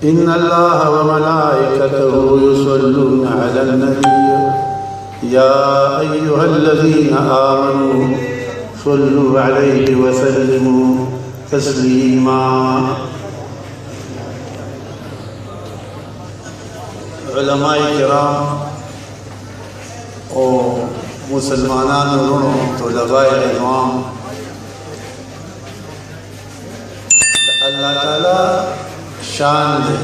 إن الله وملائكته يصلون على النبي يا أيها الذين آمنوا صلوا عليه وسلموا تسليما. علماء کرام اور مسلمانان ورونو طلباء علماء، اللہ تعالی شان دے،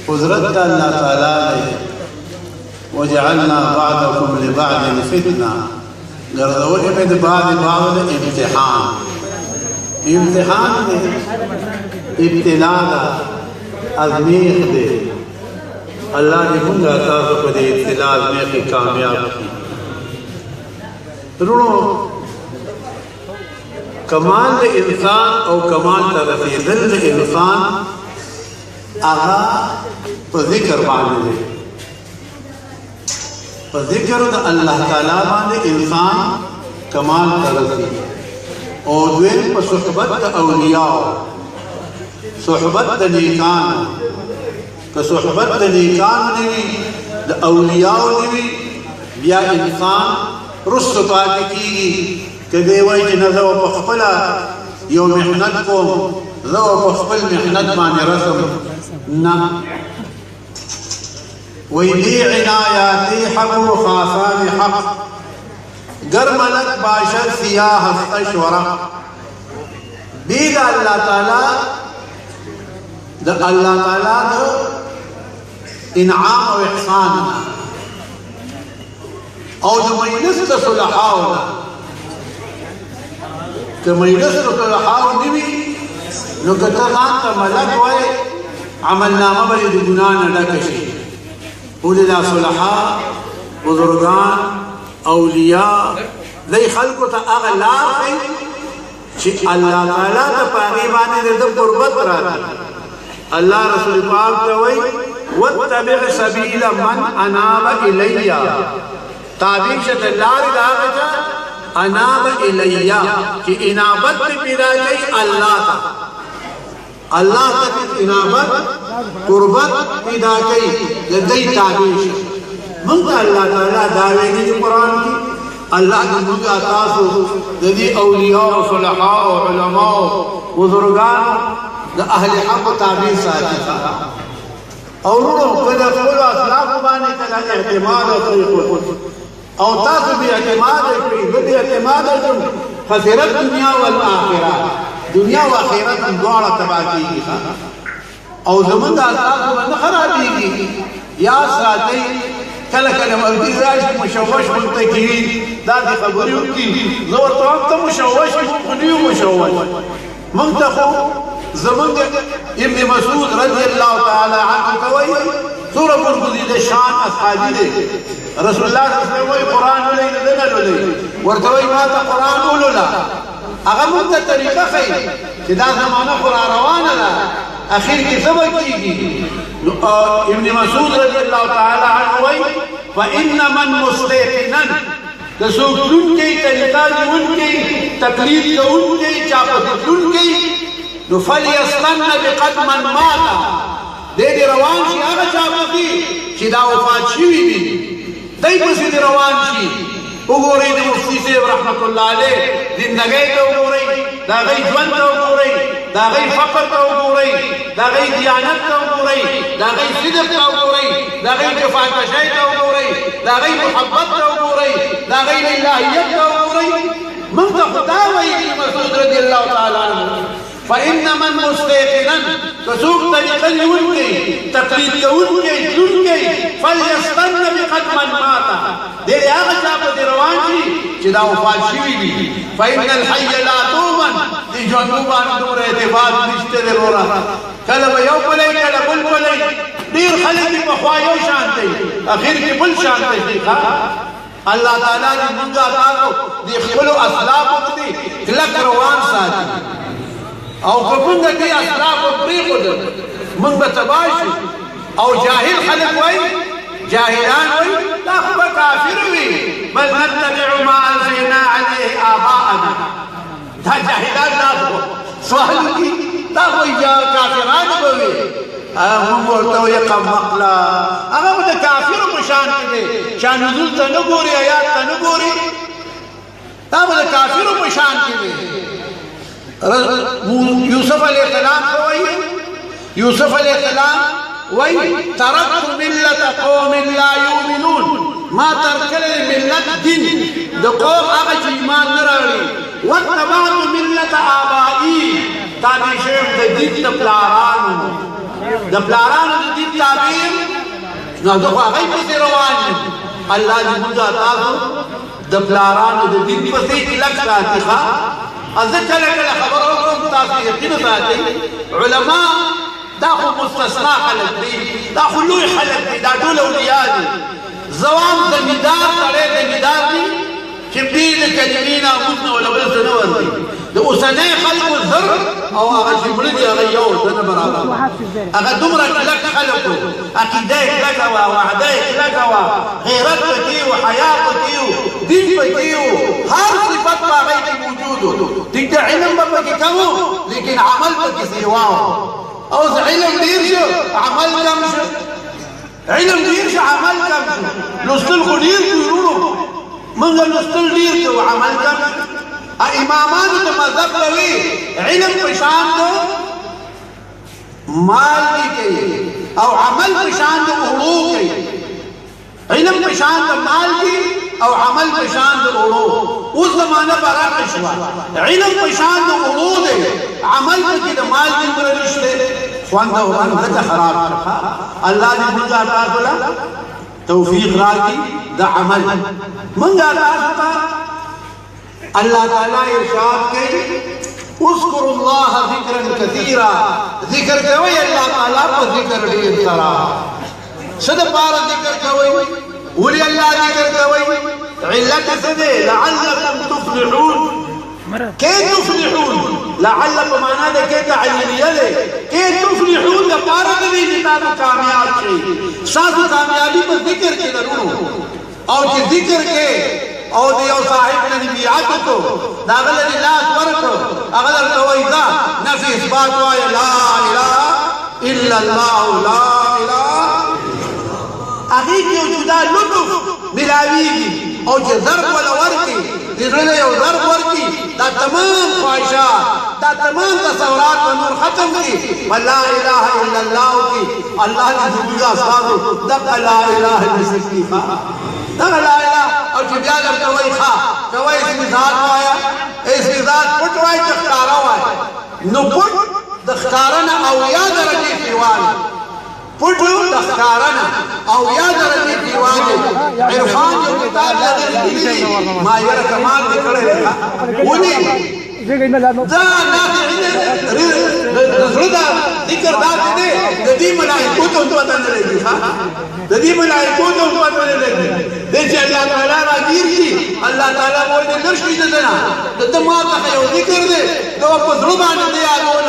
قدرت اللہ تعالی دے، وجعلنا بعضكم لبعض فتنة، گردولی میں دے بعض امتحان، امتحان دے، ابتلاء دا، ازمیخ دے، اللہ نے منگا تاسو کو دے ابتلاء ازمیخ کامیاب کی. رونو کمال دے انسان او کمال تا رسیدل دے انسان آغا پا ذکر بانے دے، پا ذکر دا اللہ تعالیٰ بانے انسان کمال تا رسید. اور دوین پا صحبت دا اولیاء، صحبت دا نیکان، کہ صحبت دا نیکان نوی دا اولیاء نوی بیا انسان رست پاکی کی کہ دیوائی جنہ ذو پخپلا یو محنت کو ذو پخپل محنت مانے رسم نا ویلی عنایاتی حق و خاصان حق گر ملک باشد سیاہ ہستش ورق بید اللہ تعالی دا اللہ تعالی دا انعام و احسان او دا مجلس دا صلحاؤنا کہ مجلس دا صلحاؤ نوی نو کتا زانتا ملک وائے عمل نامہ بلی دا گناہ نڈکشی اولی دا صلحاء بزرگان اولیاء دی خلقو تا اغلار خی چی اللہ تعالیٰ تا پاغیبانی دا قربت راتا. اللہ رسول پاک کوئی واتبع سبیل من اناب الیہ، تابع شد اللہ دا اناب الیہ کہ انابت پیدا گئی اللہ تا، اللہ تک انابت قربت پیدا گئی لدی تابع شد. منگا اللہ تعالیٰ دعوے دی قرآن کی اللہ کی منگا تاسو دی اولیاء و صلحاء و علماء و بزرگان دا اہل حق و تعبیر ساتھی تھا. اور انہوں کدھا کلو اسلاف بانے کلا اعتماد و طریق اور تاسو بھی اعتماد ہے بھی اعتماد ہے خسرت دنیا والآخرہ، دنیا و آخرت دوارا تباہ کی تھا. اور زمن دا اسلاف بند خرابی کی یا ساتی کل کل مردی راشت مشوش منتقین دادی خبریوں کی زور تو اب تو مشوش منیو مشوش منتخو زمن ابن مسعود رضی اللہ تعالی عنہ کوئی سورہ برگزید شان اصحابی دے رسول اللہ صلی اللہ علیہ وسلم قرآن لئی ندنلو لئی ورطوئی ماتا قرآن اولو لا اگر منتا طریقہ خی کہ دا زمانہ قرآن روانا لا اخیر کی سبق کی گی. ابن مسعود رضی اللہ تعالی عنہ وی فَإِنَّ مَنْ مُسْتَيْقِنًا تسوک دن کی طریقہ دی ان کی تقلید کا ان کی چاپت ان کی فَلْيَسْلَنَّ بِقَدْمًا مَاتًا دے دی روان شی آگا چاپتی چی دا وفات شیوی بھی دی پسی دی روان شی اگو رئی دی مفتی صاحب رحمت اللہ علیہ زندگی تا اگو رئی دا غی جون تا اگو رئی دا غی فقر تا اگو رئی دا غی دیانت تا اگو رئی دا غی صدق تا اگو رئی دا غی جفاکشای تا اگو رئی دا غی محبت تا اگو رئی دا غی الہیت تا اگو رئی من تا خدا وئی کی مسعود رضی اللہ تعالیٰ عنہ فَإِنَّ مَنْ مُسْتَيْقِنًا تسوق طریقہ لیون گئی تقلید لیون گئی جن گئی فَلْيَسْتَنَّ بِقَدْمًا مَاتًا دیر آگا چاپا دی روان جی چدا وفات شوی بھی فَإِنَّ الْحَيَّ لَا تُومًا دی جنوبان دور اعتباد رشتے دے رو رہا کلب یو پلے کلب بل پلے دیر خلقی بخوایو شانتے اخیر کی بل شانتے دیکھا. اللہ تعالیٰ نے منگا تاکو دی خلو اسلام اکتی کلک روان ساتھی او کپنگا کی اسلاف و پریقو در من بتباشی او جاہل خلق وی جاہلان وی تخبا کافر وی بل نتبع ما انزینا علیہ آباءنا دا جاہلان ناسو سوال کی دا خو کافران به وي مونږ ورته وایو قمقله هغه به د کافرو په شان کې دی چا نزول ته نه ګوري آیات ته نه ګوري دا به د کافرو په شان کې دی یوسف علیه السلام ته وایي یوسف علیه السلام وایي ترکت ملت قوم لا یؤمنون ما ترک کړی ملت دین د قوم هغه چې ایمان نه راوړي واتبعت ملت آبائي تابع شوم د دین د پلارانو د پلارانو د دین تابع نو دغه هغه پسې روان یم الله دې موږ تاسو د پلارانو د دین پسې کلک ساتي ښه زه کله کله خبره وکړم تاسو یقین ساتئ علما دا خو مستثنا خلک دي دا خو لوی خلک دي دا ټول اولیاء دي زوام زمیندار سړی زمیندار دي چې ډېر د کلمې ناموس نه ولا بل څه نه ورځي د اوسنۍ خلکو زر او هغه چې مړه دي هغه یو څه نه برابر هغه دومره کلک خلکو عقیده یې کلکه وه وعده یې کلکه وه غیرت پکې و حیا پکې و دین پکې و هر صفت په هغې کې موجود و ټیک ده علم به پکې کم و لیکن عمل پکې سیوا و اوس علم ډېر شو عمل کم شو علم ډېر شو عمل کم شو لوستل خو ډېر دي وروڼو موږ لوستل ډېر کوو عمل کم شو امامانو د مذهب کوي علم په شان د مال کې کوي او عمل په شان د اوړو کوي علم په شان د مال کې او عمل په شان د اوړو اوس زمانه برابر شوه علم په شان د اوړو دی عمل پکې د مال کې پر نشته خوند او رنګ خراب کړه الله دې موږ تاسو له توفیق راکړي د عمل موږ تاسو الله تعالی ارشاد کوي اذكر الله ذکرا كثيرا ذکر کوي الله تعالی په ذکر ډیر سره صد بار ذکر کوي ولي الله ذکر کوي علت څه ده لعلكم تفلحون كي تفلحون لعلكم معنا ده کې تعلیلیه ده کې تفلحون د بار د دې چې کامیاب شي ساتو کامیابی په ذکر کې درونو او چې ذکر کې او دی یو صاحب نه بیعت کو دا غل لاس ورکو هغه درته وایي دا نفي اثبات وایي لا اله الا الله لا اله هغه یو جدا لطف ملاویږي او چې ضرب ولا ورکی دغه یو ضرب ورکی دا تمام خواهشات دا تمام تصورات په نور ختم کی لا اله الا الله کی الله دې موږ تاسو دا لا اله الا الله دا لا اله او چې بیا درته وایي ښه کوي اسم ذات وایا اسم ذات پټ وایي چې ښکارا وایي نو پټ د ښکارا نه او یا درجې دیوال پټ د ښکارا نه او یا درجې دیوال عرفان یو کتاب لري ما یې کمال کړی ونی دا زړه ذکر دا دی د دې ملائکو ته وته نه لګي ها د دې ملائکو ته وته نه لګي د چې الله تعالی راګیر شي الله تعالی مور دې نشي دنا د دماغ ته یو ذکر دی نو په زړه باندې دی یادول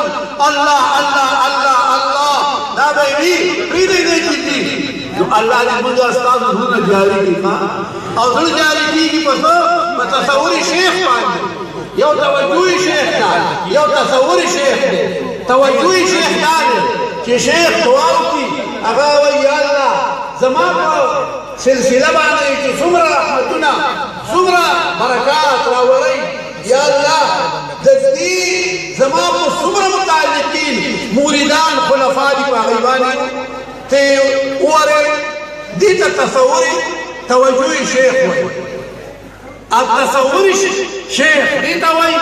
الله الله الله الله دا به وی پری دې چې نو الله دې موږ استاد زړه جاری کړي او زړه جاری کیږي په تصور شیخ باندې یو توجهی شیخ دا یو تصوری شیخ دی توجهی شیخ دا چې شیخ دعا وکړي هغه وایي یا الله زما په سلسله باندې چې څومره رحمتونه څومره برکات راوړئ یا الله د دې زما په څومره متعلقین مریدان خلفا دي په هغې باندې ته ووارې دې ته تصوري توجهی شیخ وایي التصور شیخ دیتا وای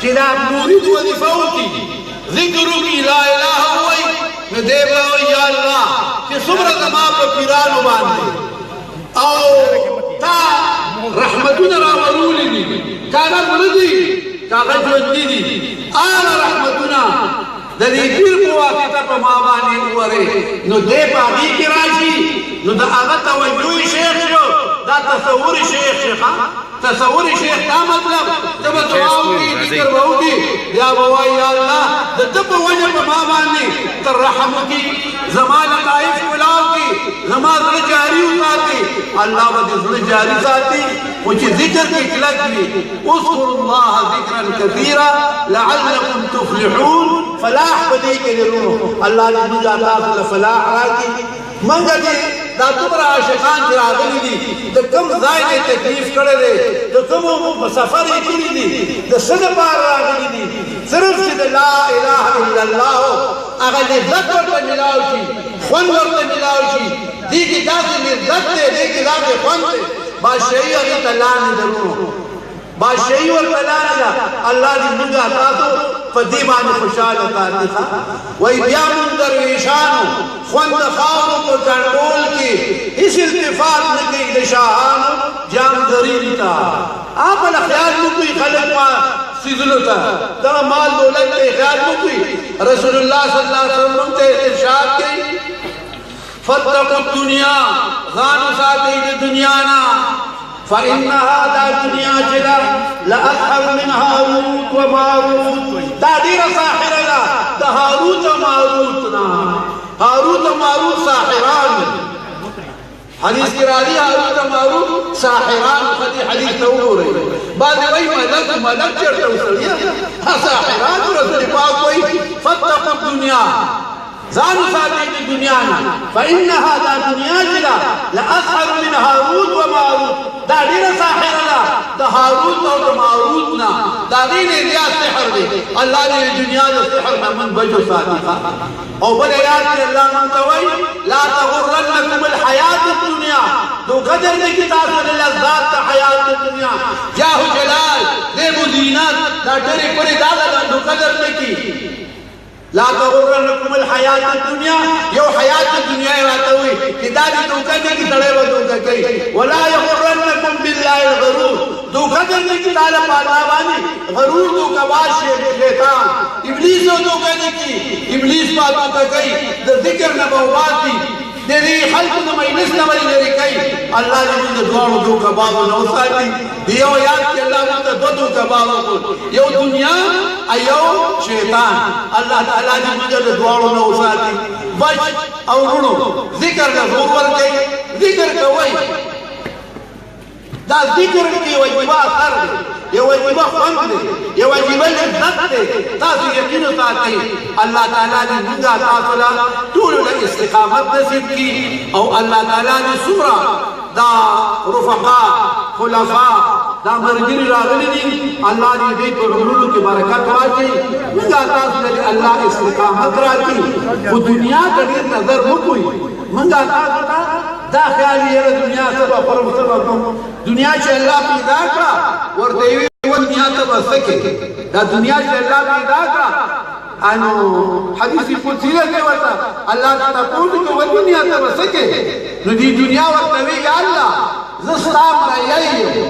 چې دا مرید وظیفه وکړي ذکر وکړي لا اله وای نو دی به وایي یا الله چې څومره زما په پیرانو باندې او تا رحمتونه راوړولي دي کاغه مړه دي کاغه ژوندي دي هغه رحمتونه د دې پیر په واسطه په ما باندې وورې نو دی په هغې کې راشي نو د هغه توجهي شیخ شو دا تصور شیخ شیخه تصور شیخ دا مطلب جب دعا وکړي ذکر به وکړي بیا به وایي یا الله د ده په وجه په ما باندې تر رحم وکړي زما لطایف کولاو کړي زما زړه جاری وساتي الله به دې زړه جاری ساتي خو چې ذکر کې کلک وي اذكروا الله ذکرا کثیرا لعلکم تفلحون فلاح په دې کې لرو الله دې موږ تاسو له فلاح راکړي منګه دې دا دومره عاشقان چې راغلي دي د کوم ځای نه تکلیف کړی دی د کوم سفر یې کړي دي د څه دپاره راغلي دي صرف چې د لا اله الا الله هغه لذت ورته ملاو شي خوند ورته ملاو شي دې کې داسې لذت دی دې کې داسې خوند دی بادشاهي هغې ته لاندې درونو بادشاهي ورته لاندې ده الله دې موږ تاسو په دې باندې خوشحاله ساتي وایي بیا موږ درویشانو خوند د خاورو په کنټرول کې هېڅ التفات نه کوي د شاهانو جامګرین ته هغه خیال نه کوي خلک په سیدلو ته دغه مال دولت ته خیال نه کوي رسول الله صلی الله علیه وسلم ته ارشاد کوي فاتقوا الدنيا غانو ساتي الدنيا نا فإنها دا دنيا جدا لأسحر من هاروت وماروت دا دير ساحر لا دا هاروت وماروتنا هاروت وماروت ساحران حدیث کی راضی هاروت وماروت ساحران خدی حدیث توري بعد وی ملک چرته وسړیا ساحران رسول پاک وی فاتقوا الدنيا زانو ساتي د دنیا نه فإنها دا دنیا جدا لأسحر من هاروت وماروت دا ډیره ساحر ده د هاروت او د ماروت نه دا ډیره ریا سحر دی الله دې دنیا د سحر نه من بچو ساتي او بل یاد دې الله نن توي لا تغرنكم الحیات الدنیا دو قدر دې کی تاسو له لذات د حیات الدنیا جاه جلال دې مدینات دا ډېر کړي دا دو قدر دې کی لا تغرنكم الحياة الدنيا يو حياة الدنيا راتوي كدادي دوكا دي تړې و دوکا کوي ولا يغرنكم بالله الغرور دوکا دې کی تعالی پاتا باندې غرور دوکا واشه شیطان ابلیس دوکا دې کی ابلیس پاتا کوي د ذکر نه بواتي دې خلق نو مینس نه ولې لري کوي الله دې موږ دعاو دوکا بابا نو ساتي دیو یاد کې الله موږ دوکا بابا یو دنیا ایو شیطان الله تعالی دې موږ دعاو نو ساتي بچ او ورونو ذکر کا زور ورکړي ذکر کوي دا ذکر کې واجبہ اثر دی یو واجبہ خوند دی یو واجبہ لذت دی تاسو یقین ساتئ الله تعالی دې موږ تاسو له ټول استقامت نصیب کړي او الله تعالی دې سورا دا رفقا خلفاء دا مرګري راغلي دي الله دې په عمرونو کې برکت واچي موږ تاسو له الله استقامت راکړي په دنیا ته نظر وکوي موږ تاسو دا خیال یې دنیا سبا پرم سبا کوم دنیا چې الله پیدا کړه ورته وی دنیا ته وسکه دا دنیا چې الله پیدا کړه انو حدیث قدسی له ورته الله تعالی په دنیا ته وسکه نو دې دنیا ورته وی یا الله زستام رايي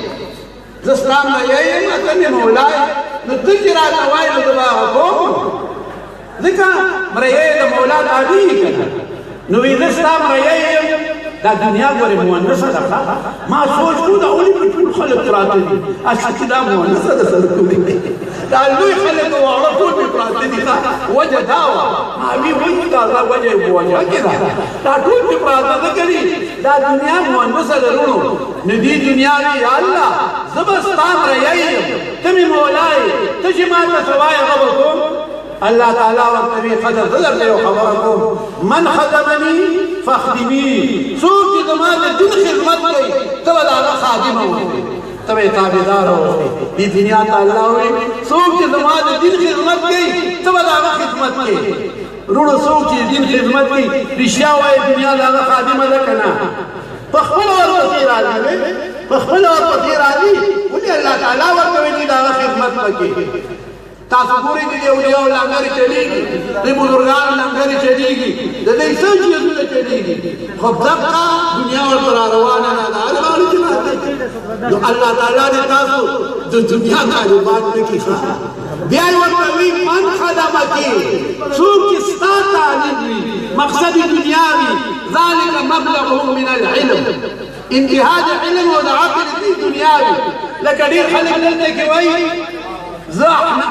زستام رايي مته مولای نو تجرا توای نو دغه حکم ځکه مرایي د مولا عادي کړه نو وی زستام رايي دا دنیا ګوره مؤنثه ده ما سوچ کو دا اولي په ټول خلک پراته دي اصل دا مؤنثه ده سره کوي دا لوی خلک واره ټول پراته دي وجه داوا ما وی وایي دا وجه بوجه کړه دا ټول پراته ده کړي دا دنیا مؤنثه ده ورونو ندی دنیا دی الله زبستان رايي تمي مولاي تجي ما تسوای غبركم الله تعالى والنبي قدر ذكر له خبركم من خدمني فاخدمي سوق زمان الدين خدمت کوي تبع دا خادمه وي تبع تابعدار وي دي دنیا تعالی وي سوق زمان الدين خدمت کوي تبع دا خدمت کوي روړو سوق دین خدمت کوي رښتیا وای دنیا دا خادمه ده کنه فخبل ورته راځي فخبل ورته راځي ولي الله تعالی ورته وی دا خدمت کوي تاسو ګورئ د اولیاء لنګر چلیږي د بزرګانو لنګر چلیږي د دې څه چیزونه چلیږي خو دغه دنیا ورته روانه نه ده روانه چې نو الله تعالی دې تاسو د دنیا طالبان نه کیږي بیا ورته وی من خدمتي څوک ستا تعلیم وي مقصد دنیاوي ذلك مبلغهم من العلم انتهاء العلم او د عقل دنیاوي لکه ډیر خلک دلته کې وایي زه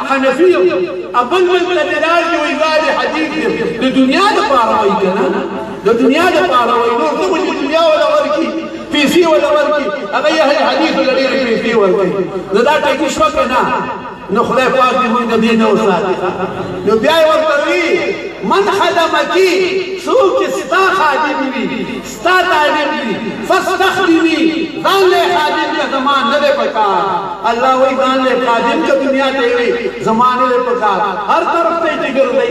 حنفي یم بل ته دې راشي وایي دا د حدیث د دنیا دپاره وایي که نه د دنیا دپاره وایي نور ته به چې دنیا وله ورکړي پیسې وله ورکړي هغه یې اهل حدیثو له ډېرې پیسې ورکوي نو دا ټکي شوه که نه نو خدای پاک دې موږ د دې نه وساتي نو بیا یې ورته وي من خدمتي څوک چې ستا خادم وي ستا طالب وي فاستخدمي ځان له خادم که زما نه دی پکار الله وایي ځان له خادم که دنیا ته وي زما نه دی پکار هر طرف ته یې ګرځئ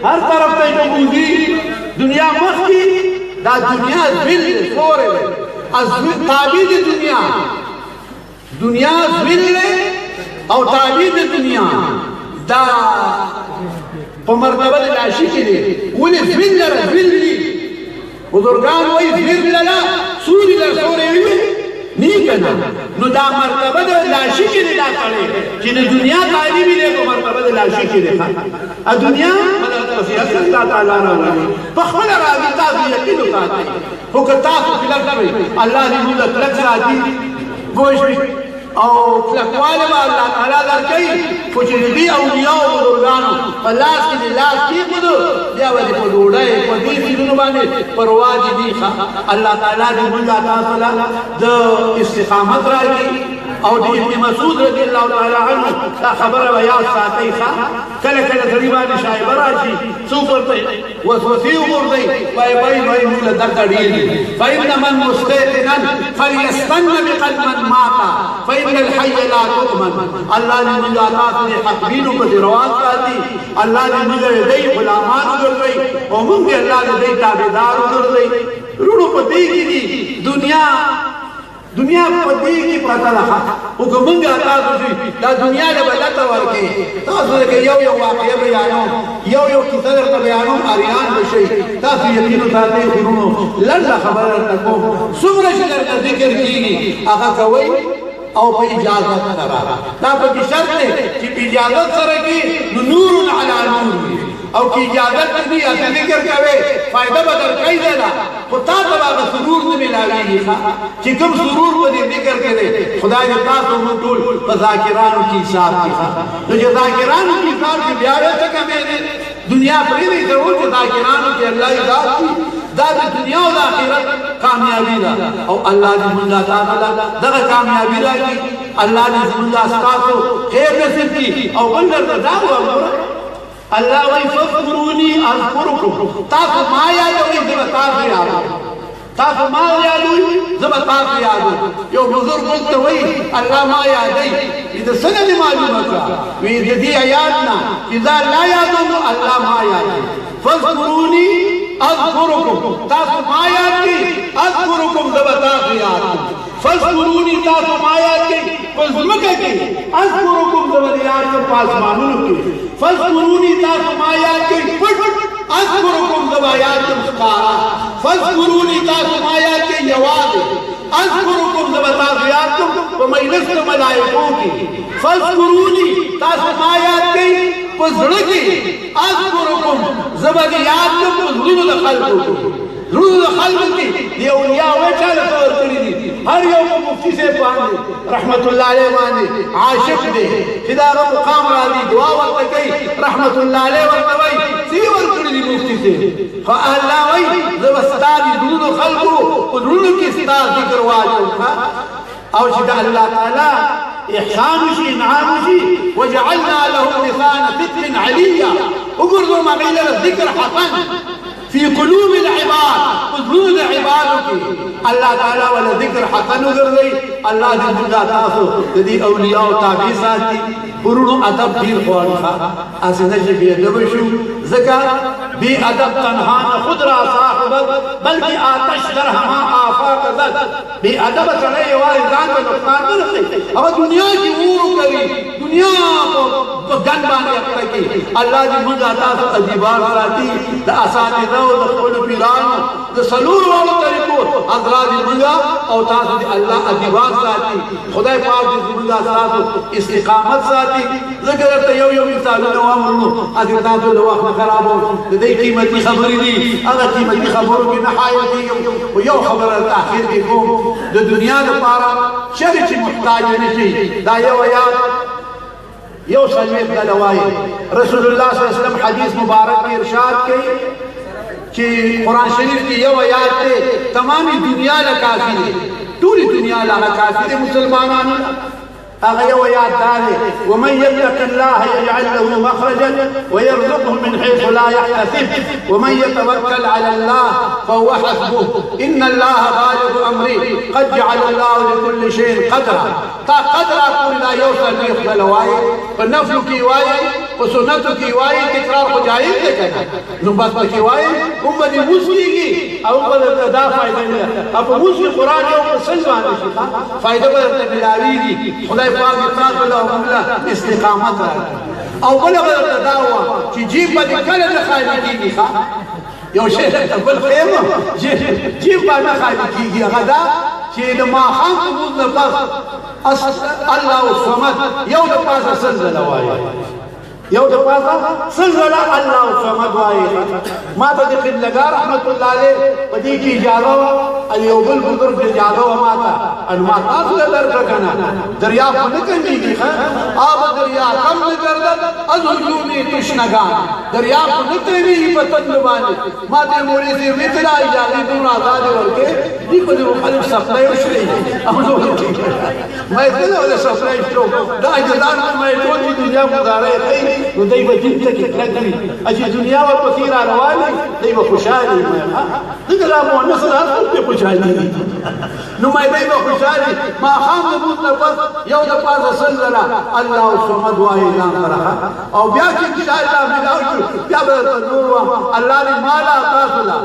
هر طرف ته یې بوځي دنیا مخکې دا دنیا ذل دی سوری دی تابع د دنیا ذل دی او تابع د دنیا دا په مرتبه د لاشي کې دی ولې ذل لره ذل دي بزرګان وایي ذل لره سوري لره سوری وي نی که نه نو دا مرتبه د لاشي کې دی دا سړی چې د دنیا تعلیمي دی په مرتبه د لاشي کې دی دنیا الله تعالی راوړي په خپله راځي تاسو یقین وساتئ خو که تاسو کلک کوئ الله دې موږ کلک ساتي پوه شوئ او کلکواله به الله تعالی درکوي خو چې د دې اولیاو بزرګانو په لاس کې دې لاس کېښودو بیا به دې په ډوډۍ په دې څیزونو باندې پروا دې دي الله تعالی دې موږ تاسو له د استقامت راکړي او د ابن مسعود رضی الله تعالی عنه دا خبره به یاد ساتئ کله کله سړي باندې شایبه راشي څوک ورته وسوسې وغورځوي وایي موږ له دغه ډېر دي فإن من مستيقنا فليستن بقلب من مات فإن الحي لا تؤمن الله دې موږ تاسو د حقبینو پسې روان ساتي الله دې موږ د دوی غلامان وګرځوي او موږ دې الله د دوی تابعدار وګرځوي وروڼو په دې کې دي دنیا په دې کې پرته ده خو که موږ تاسو شي دا دنیا له بدلته ورکړي تاسو کې یو واقعه بیانوم یو کیسه درته بیانوم اریان به شي تاسو یقین وساتئ وروڼو لنډه خبره درته کوم څومره چې درته ذکر کېږي هغه کوئ او په اجازت سره دا پکې شرط دی چې په اجازت سره کې نور علی نور او کی اجازت نہیں ہے ذکر کوي فائدہ بدل کوي دا خو تا ته هغه سرور نه ملاويږي چې کوم سرور په دې ذکر کوي خدای دې تاسو موږ ټول په ذاکرانو کې حساب کې نو چې ذاکرانو کې حساب کې بیا څه کوي دنیا پرې نه ضرور چې ذاکرانو کې الله عزت دا د دنیا او آخرت کامیابی ده او الله دې موږ تعالی دغه کامیابی راکړي الله دې موږ تاسو خیر نصیب کړي او بل رضا وګورئ الله وی فذكروني اذكركم تاسو ما یادوي زه تاسو یادوم تاسو ما یادوي زه تاسو یادوم یو بزرګ ته وی الله ما یادوي دې څنګه معلومه کا وی دې آیاتنا اذا لا یادوم الله ما یادوي فذكروني اذكركم تاسو ما یادوي اذكركم زه تاسو یادوم فذكروني تاسو ما یادوي پس مکه کې اذكركم زه یادوم پاسمانونو کې فذكروني تاسو ما یاد کړئ اذكركم زما یاد کوم ښکارا فذكروني تاسو ما یاد کړئ یواد اذكركم زما تاسو یاد کوم په مجلس د ملائکو کې فذكروني تاسو ما یاد کړئ په زړه کې اذكركم زما یاد کوم په زړه د خلکو زړه د خلکو کې دی اولیاء وچاله تور کړی دي هر یو مفتی سے باندې رحمت الله علیه باندې عاشق دی چې دا مقام راځي دعا ورته کوي رحمت الله علیه ورته وایي سی ورکړي دي مفتی سے فالله وایي زه واستادي دونو خلکو په دونو کې ستاسو ذکر واجو او چې الله تعالی احسان شي انعام شي وجعلنا له لسان صدق عليا وګورئ ما غير الذكر حسن في قلوب العباد قلوب العباد الله تعالی ولا ذکر حسن وګرځي الله دې موږ تاسو دې اولیاء او تابع ساتي ورونو ادب ډیر غواړي اسنه چې به ادب شو ذکر بی ادب تنها خود را صاحب بلکې آتش در هما آفاق زد بی ادب سره یوازې ځان ته نقصان نه رسي او دنیا کې ور کوي دنیا په ګن باندې اخته کې الله دې موږ تاسو ادیبان ساتي د اساتذه او د خپل پیرانو د سلور والو طریقو حضرات موږ او تاسو دې الله ادیبان ساتي خدای پاک دې موږ تاسو استقامت ساتي ذکر ته یو مثالونه وامرو اځه تاسو له وخت خرابو د دې قیمتي خبرې دي هغه قیمتي خبرو کې نه حایدي او یو خبره تاخير کې کوم د دنیا لپاره چې محتاج نشي دا یو آیات یو څلوېښت ځله وایي. رسول الله صلی الله علیه وسلم حدیث مبارک کې ارشاد کوي چې قرآن شریف کې یو آیات دی تمامي دنیا له کافي دی، ټولې دنیا له کافي دی مسلمانانو. هغه یو آیات دا دی ومن یتق الله یجعل له مخرجا ويرزقه من حيث لا يحتسب ومن يتوكل على الله فهو حسبه ان الله بالغ امره قد جعل الله لكل شيء قدرا. تا قدر پوری دا یو څلوېښت ځله وایي، په نفلو کې وایي، په سنتو کې وایي، تکرار خو جایز دی که نه؟ نو بس پکې وایي هم به دې موس کېږي او هم به درته دا فایده نه ده. او په موس کې قرآن یو په سل باندې شي فایده به درته ملاوېږي. خدای پاک دې تاسو له موږ له استقامت راکړي. او بله به درته دا ووایم چې جیب به دې کله نه خالي کېږي. یو شی درته بل ښیم جیب به نه خالي کېږي. هغه دا چې د ماښام په لمونځ نه پس الله الصمد یو د پاسه سل ځله وایي، یو د پاسه سل ځله الله الصمد وایي. ما ته د قبلګار رحمت الله علیه په دې کې اجازه وه، یو بل بزرګ اجازه وه ما ته، ان ما تاسو له درکړه که نه دریاب خو نه کمیږي. آب دریا کم نه گردد از هجوم تشنگان، دریاب خو نه کمیږي په تندو باندې. ما ته مولوي صاحب ویې ته دا اجازه دومره ازادې ورکړې دي په دې مخالف سپلای وشړئ او نه ورکړي. ما یې کله ولې سپلای شو دا اجازه ما یې ټول دنیا ګزاره یې کوي نو دی به دین ته کې کلک وي. چې دنیا ورپسې را روان وي دی به خوشحال وي. ځکه دا مؤنث هر څوک پرې خوشحالي وي. نو ما دی به خوشحال وي. ماښام د لمونځ نه پس یو د پاسه سل ځله الله الصمد وایي ځان سره. او بیا چې انشاءالله ملاو شو بیا به درته نور وایم الله دې ما له تاسو له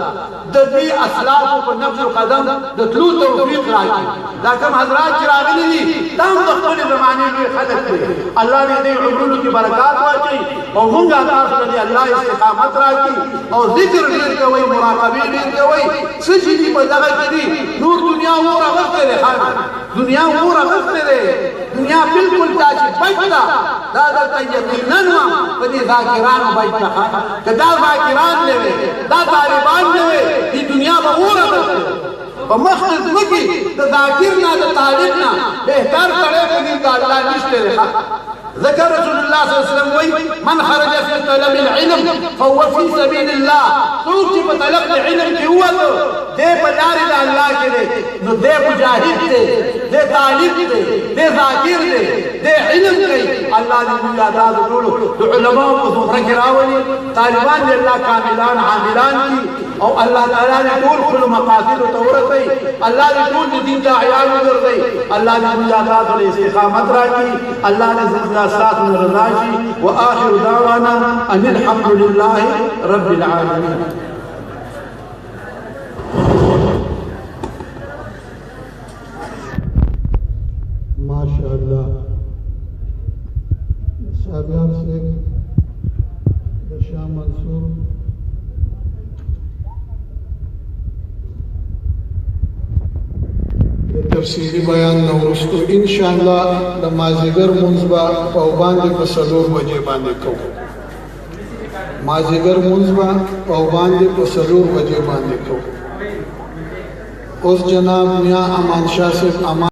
د دې اسلافو په نفس القدم د تلو توفیق راکړي. دا کوم حضرات چې راغلي دي دا هم د خپلې زمانې لوی خلک دي. الله دې دې عمرونو کې برکات واچوي او موږ تاسو ته الله استقامت راکړي. او ذکر ډېر کوئ، مراقبې ډېر کوئ. څه چې دي په دغه کې دي نور دنیا اور اغوستی دی. دنیا اور اغوستی دی. دنیا بالکل دا چې بچ ده دا درته یقینا وایم په دې ذاکرانو بچ ده. که دا ذاکران نه وي دا طالبان نه وي دې دنیا به اور اغوستی. په مخ د ځمکې د ذاکر نه د طالب نه بهتر سړی په دې د الله نشته دی. ذكر رسول الله صلى الله عليه وسلم وي من خرج في طلب العلم فهو في سبيل الله. څوک چې په طلب د علم کې ووته دی په لارې د الله کې دی نو دی مجاهد دی، دی طالب دی، دی ذاکر دی، دی علم کوي. الله دې موږ دا ټولو د علماو په زمره کې راولي. طالبان دې الله کاملان عاملان کړي او الله تعالی دې ټول خپلو مقاصدو ته ورسوي. الله دې ټول د دین داعیان وګرځوي. الله دې موږ تاسو له استقامت راکړي. الله دې زموږ ساتھ میں رضا شي. وآخر دعوانا ان الحمد لله رب العالمين. ماشاء اللہ صاحبان سے شاہ منصور تفصیلی بیان نورستو انشاءاللہ مازیگر منزبا پاوباندی په 4 بجے باندې کو. مازیگر منزبا پاوباندی په 4 بجے باندې کو. اوس جناب میاں امان شاہ صاحب